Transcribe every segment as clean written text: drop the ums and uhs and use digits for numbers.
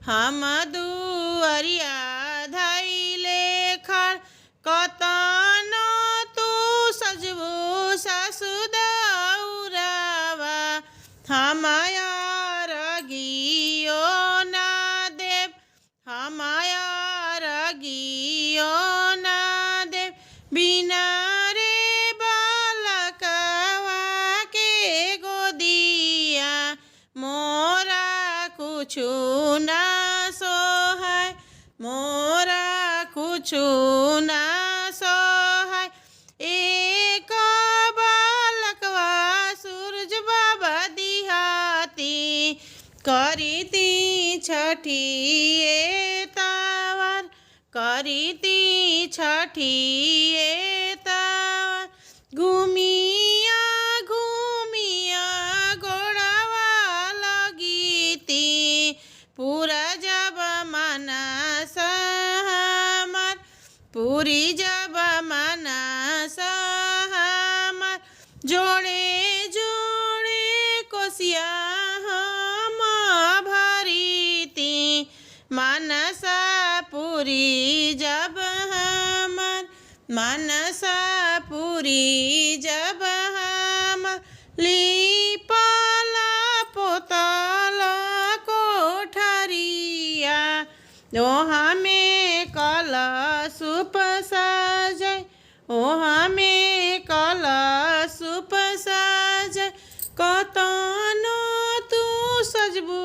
हम दुअरिया धैले खड़ कतन तू सजबू सासु दौरावा हमाया रगियो ना देव हमाया रगियो ना देव बिना रे बालकवा के गोदिया मोरा कुछु ना सोहाय मोरा कुछु ना सोहाय एक बालकवा सूरज बाबा दिहाती करीती छठी तावर करीती छठी तावर घूमिया घूमिया गोड़ावा लगीती पूरा जब मनस हमर पूरी जब मनस हमर जोड़े जोड़े कोसिया हम भरीती मनसा पूरी जब हमर मनसा पूरी जब हम लीपल पोतल कोठरिया ओ हमें कलशुप सजय ओ हमें कलशुप सजय कतन तू सजबू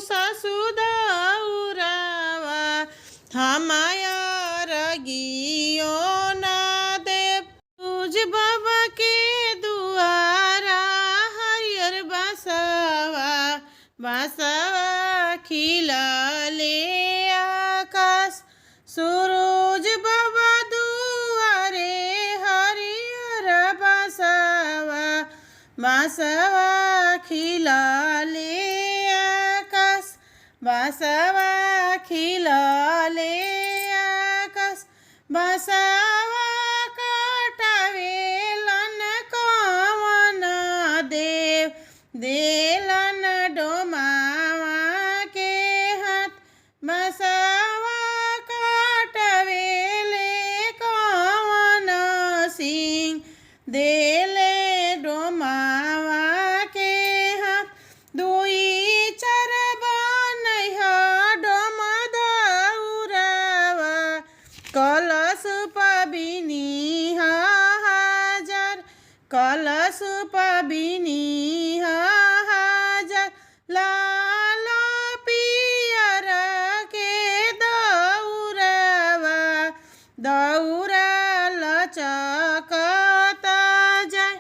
सासु दौरावा हमाया रगियो ना देव तुझ बाबा के दुआरा हरियर बसवा बसवा खिलले आकाश सूरज बाबा दुआरे हरियर बसवा बसवा खिलले आकाश बसवा खिलले आकाश बसवा कटावेलन कवन देव देलन डोमावा के हाथ बसवा कटावेले कवन सिंह देले डोमावा के हाथ दुई चार कलश पबिनी हाजर कलश पबिनी हाजर लाल पियर के दौरावा दौरा लचकता जाय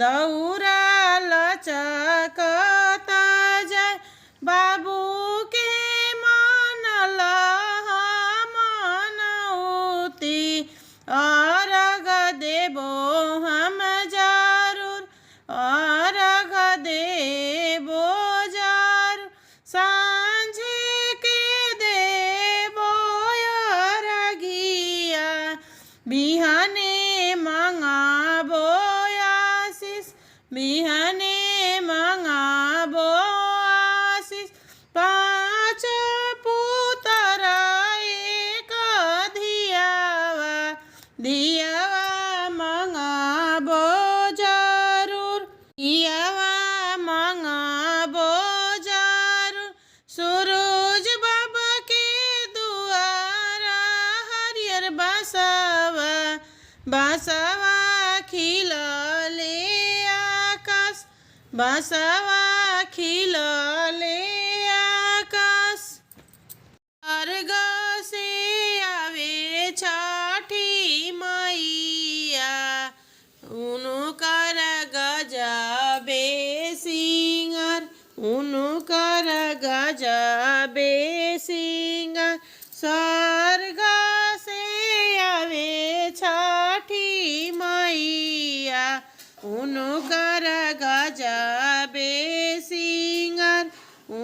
दौरा लचकता जाय बाबू के मनल अर्घ देबो हम जरूर अर्घ देबो जरूर सांझे के देबो अर्घिया बिहाने मंगाबो आशीष बिहाने मंगाबो आशीष पाँच पुत्र एक धियावा दियावा मंगाबो जरूर दियावा मंगाबो जरूर सूरज बाबा के दुआरा हरियर बसवा बसवा खिलले आकाश बसवा खिलले आकाश अर्घ से आवे छठी मैया उनकर गजबे सिंगार उनकर गजबे सिंगार स्वर्ग से आवे छठी मैया उनकर गजबे सिंगार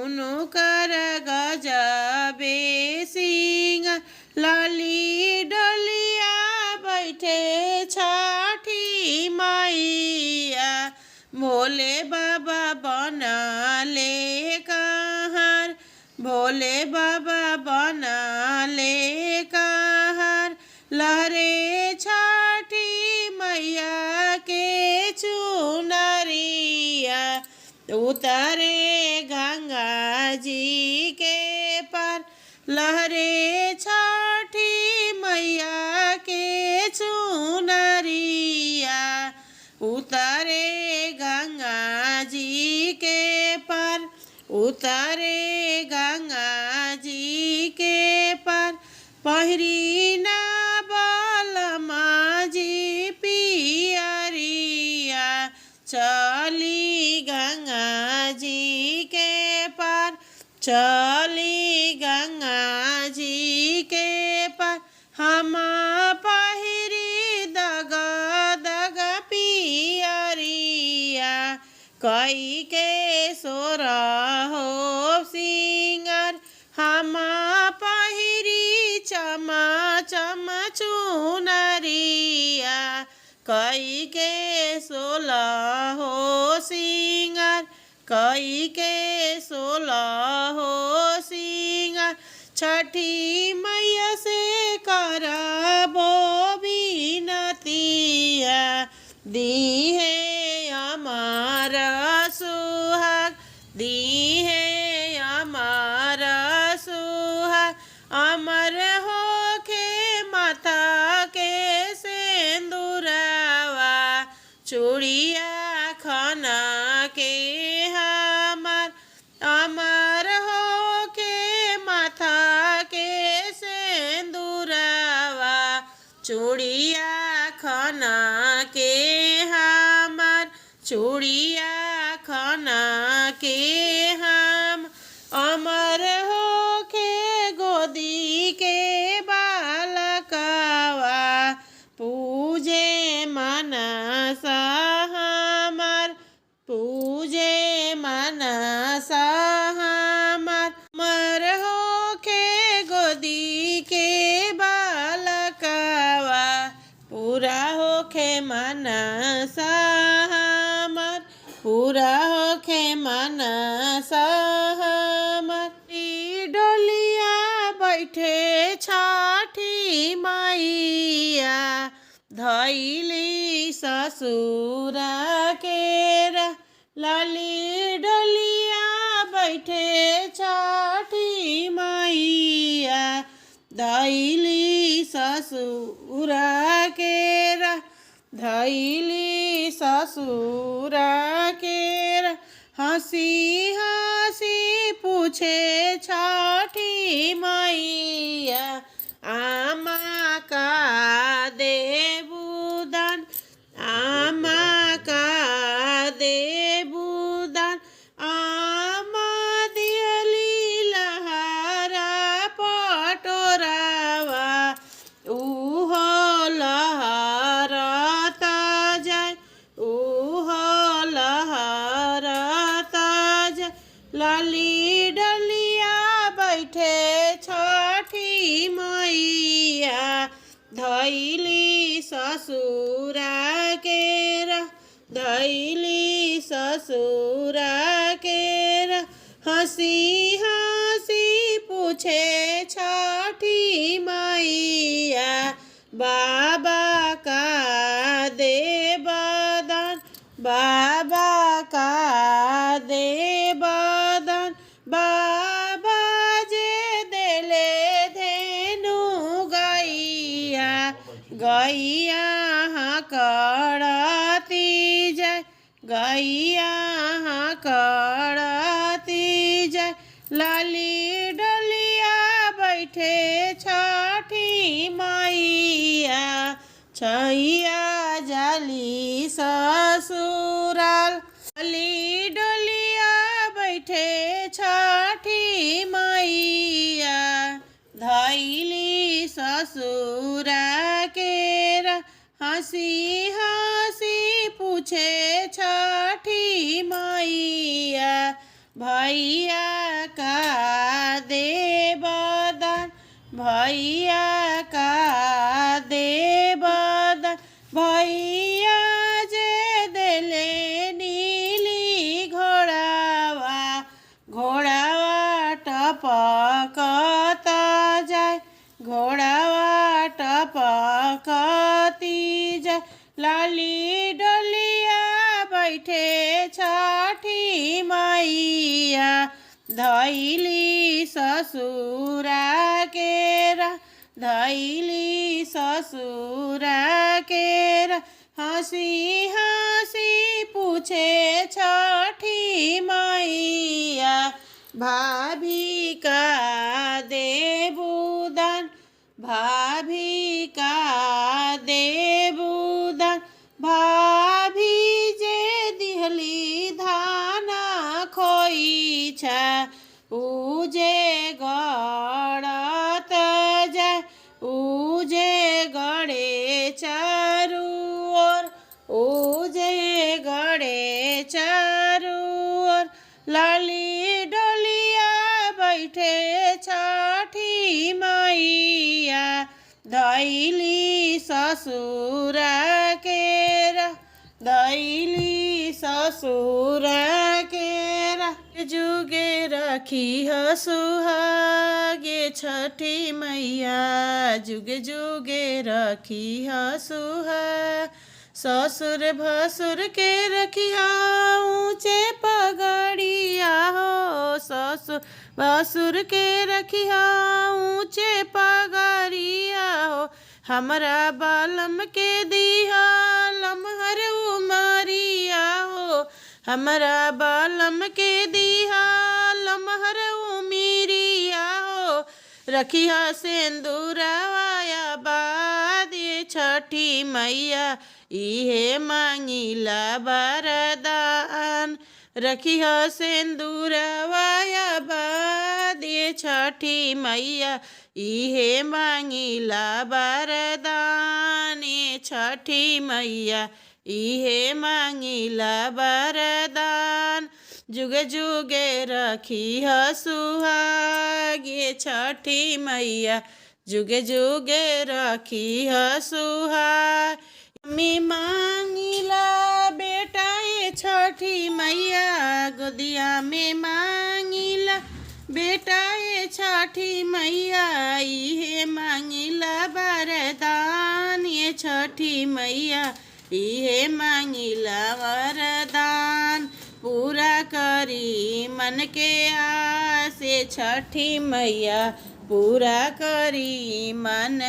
उनकर गजबे सिंगार लाली डलिया बैठे छठी मैया भोले बाबा बनले कहाँ भोले भोले बाबा बनले कहार लहरे छठी मैया के चुनरिया उतरे गंगा जी के पार लहरे छठी मैया के चुनरिया उतरे गंगा जी के पार उतरे गंगा जी के पार पहिरी ना बलमा जी पियरिया चली गंगा जी के पार चली गंगा जी के पार हम पहिरी दग दग पियरिया कई के सोर हो सिंगार हम पहिरी चमा चम चुनरिया कई के 16 हो सिंगार कई के 16 हो सिंगार छठी मैया से करबो बिनतिया दी है अमर सुहाग दी है अमर सुहाग अमर होके माथा के सिंदूरवा चूड़िया खाना के हमार अमर होके माथा के सिंदूरवा चूड़िया खाना के हमार चूड़िया खाना के हम अमर होके गोदी के बालकवा पूजे मनसा हमार पूजे मनसा हमार मर होके गोदी के बालकवा पूरा होके मनसा हमार पूरा होके मनसा हमार डोलिया बैठे छठी मैया धैली ससुरा केरा लाली डोलिया बैठे छठी मैया धैली ससुरा केरा धैली ससुरा केरा हंसी हंसी पूछे छठी मैया आमा का देबुदान आमा का देबुदान आमा दियली लहरा पटोरावा उहो लहरता जाय उहो लहरता जाय लाली डलिया बैठे छठी मैया धैली ससुरा केरा धैली ससुरा केरा हंसी हंसी पूछे छठी मैया बाबा का देवदान बाबा का देवदान बाबा जे देले धेनु गैया गैया करती जाय गैया करती जाय लाली डलिया बैठे छठी मैया छैया जाली ससुराल लाली डलिया बैठे छठी मैया धैली ससुरा केरा हंसी हंसी पूछे छठी मैया भैया का देवदान भैया का देवदान भैया जे देले नीली घोड़ावा घोड़ावा टप धैली ससुरा केरा धैली ससुरा केरा हंसी हंसी पूछे छठी मैया भाभी का देबुदान भाभी का देबुदान भाभी जे दिहली धाना खोइछा उजे गड़त जाय उजे गड़े चारू ओर उजे गड़े चारू ओर लाली डोलिया बैठे छठी मैया धैली ससुरा केरा धैली ससुरा केरा जुगे रखी सुहागे छठी मैया जुगे जुगे रखी सुहा ससुर भसुर के रखिया ऊंचे पगड़िया हो ससुर भसुर के रखिया ऊंचे पगड़िया हो हमरा बालम के दिया लमहर उमरिया हो हमरा बालम के दिया लमहर उमिरिया हो रखिया सिंदूरवाया बाद ये छठी मैया इहे मांगिला वरदान रखिया सिंदूरवाया बाद ये छठी मैया इहे मांगिला वरदान ये छठी मैया इहे मांगिला वरदान जुगे जुगे रखी सुहाग ये छठी मैया जुगे जुगे रखी सुहाग मी मांगिला बेटा ये छठी मैया गोदिया में मांगिला बेटा ये छठी मैया इहे मांगिला वरदान ये छठी मैया इहे मांगिला वरदान पूरा करी मन के आस छठी मैया पूरा करी मन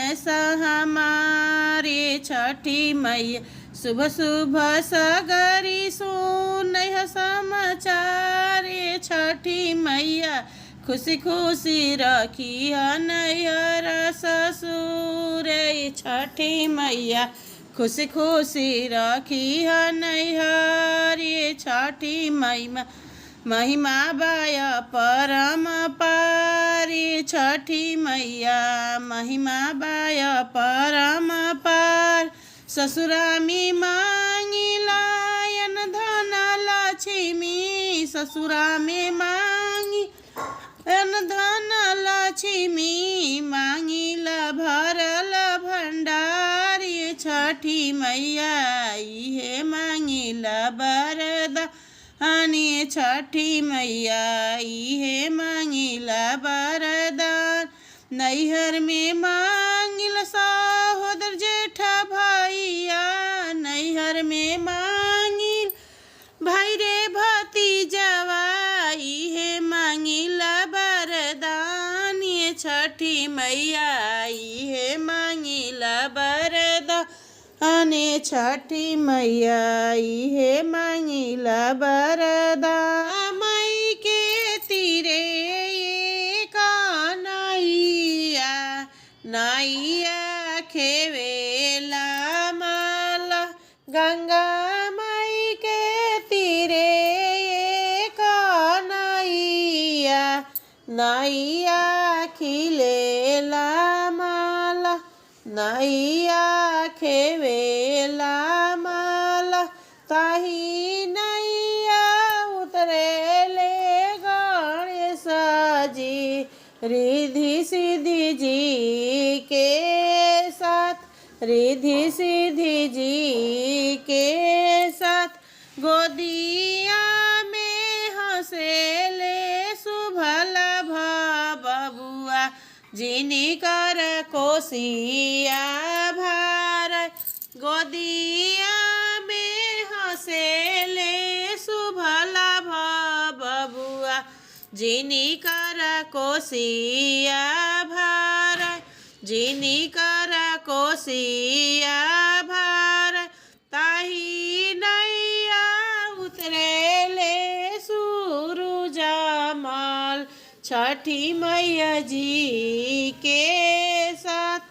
हमारे छठी मैया सुबह सुबह सगरी सुन समाचार छठी मैया खुशी खुशी रखी नैहर ससुर छठी मैया खुशी खुशी रखी नैहर छठी महिमा बाय परम पार छठी मैया महिमा बाय परम पार ससुरा में मांगिला धन लक्ष्मी ससुरा में मांगी धन लक्ष्मी मांगिला भरल भंडार छठी मैया इहे मांगिला वरदान छठी मैया इहे मांगिला वरदान नैहर में मांगिला सहोदर जेठा भैया नैहर में मांगिल भाई रे भतीजवा इहे मांगिला वरदान छठी मैया इहे मांगिला वरदान छठी मैया इहे मांगिला वरदान मई के तीरे एक नैया नैया खेवेला माला गंगा मई के तीरे एक नैया नैया खिलेला माला नैया खेवेला माला ताही नैया उतरेले गणेश जी रिधि सिद्धि जी के साथ रिधि सिद्धि जी के साथ गोदिया में हंसेले सुभला बबुआ जिनी कर कोसिया भार गोदिया में हंसेले सुभला बबुआ जिनी कर कोसिया भर जिनी कर कोसिया भर ताही नैया उतरेले सूरज मल। छठी मैया जी के साथ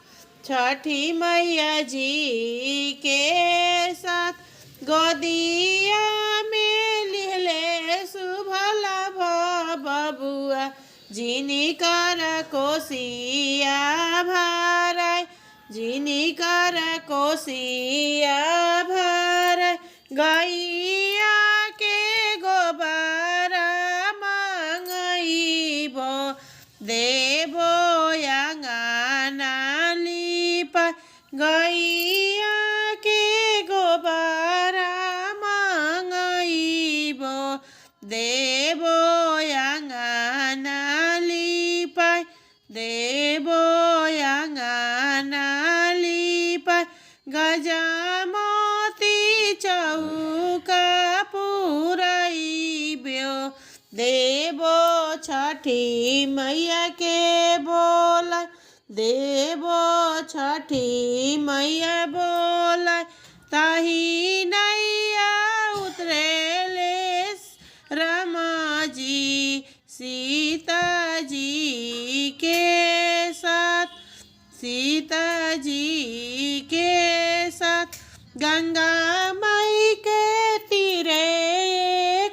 छठी मैया जी के साथ गोदिया में लिहले सुभला बबुआ। जिनी कर कोसिया भराय जिनी कर कोसिया भराय। गैया के गोबर मंगइबो देबो अंगना लिपा। गैया के गोबर मंगइबो देबो अंगना लिपाय देबो अंगना लिपाय। गजमोती चौका पुरइबो देबो छठी मैया के बोला देबो छठी मैया बोला। ताही नैया उतरेले रामा जी सीता जी के साथ सीता जी के साथ। गंगा माई के तीरे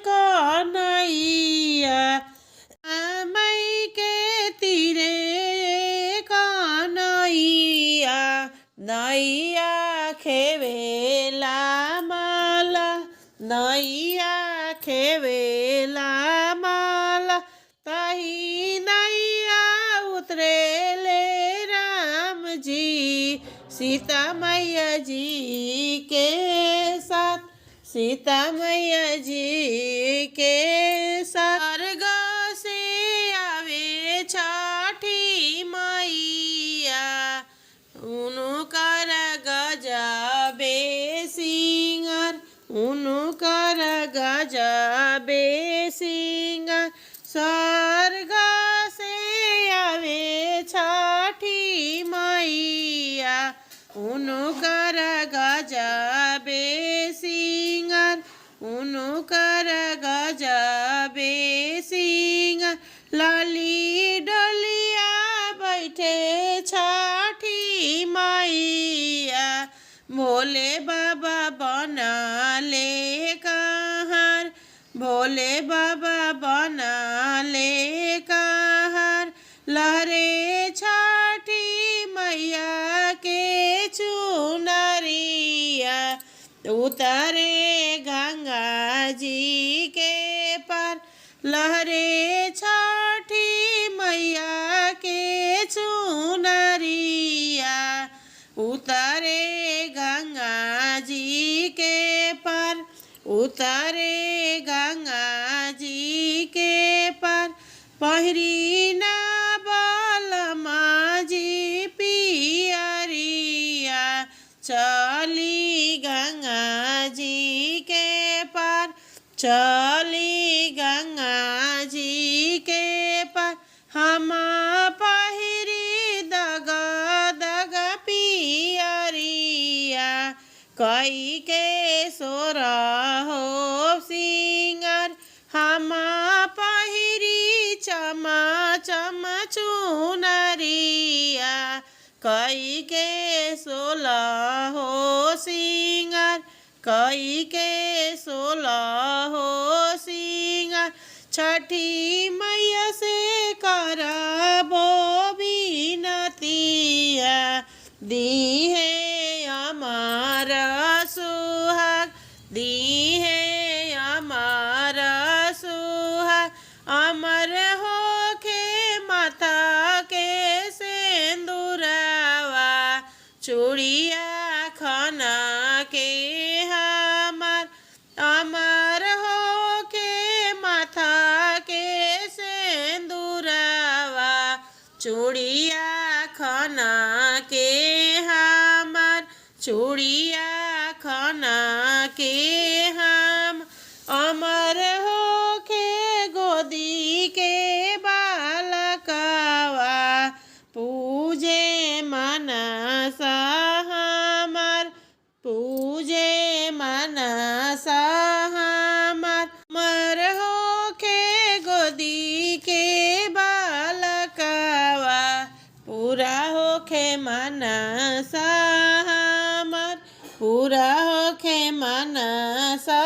कन्हैया माई के तीरे कन्हैया। नैया खेवेला माला नैया खेवेला माला। ताही नैया उतरेले राम जी सीता मैया जी के साथ सीता मैया जी के साथ। स्वर्ग से आवे छठी मैया उनकर गजबे सिंगार उनकर गजबे सिंगार। स्वर्ग से आवे छठी मैया उनकर गजबे सिंगार उनकर गजबे सिंगार। लाली डलिया बैठे छठी मैया भोले बाबा बनले कहार भोले बाबा बनले कहार। लहरे छठी मैया के चुनरिया उतरे गंगा जी के पार। लहरे छठी मैया के चुनरिया उतरे गंगा जी के पार उतरे गंगा जी के पार। पहिरी ना बलमा जी पियरिया चली गंगा जी के पार चली गंगा जी के पार। हम पहिरी दग दग पियरिया कई के सोर हो सिंगार। हम पहिरी चमा चमा चुनरिया कई के 16 हो सिंगार कई के 16 हो सिंगार। छठी मैया से करबो बिनतिया दी है अमर सुहाग दी है अमर सुहाग। अमर होके माथा के सिंदूरवा चूड़िया खाना के हमार। अमर होके माथा के सिंदूरवा चूड़िया खाना के हमार चूड़िया खाना के हम। अमर होके गोदी के हमार मर होखे गोदी के बालकवा पूरा होखे मनसा हमार पूरा होखे मनसा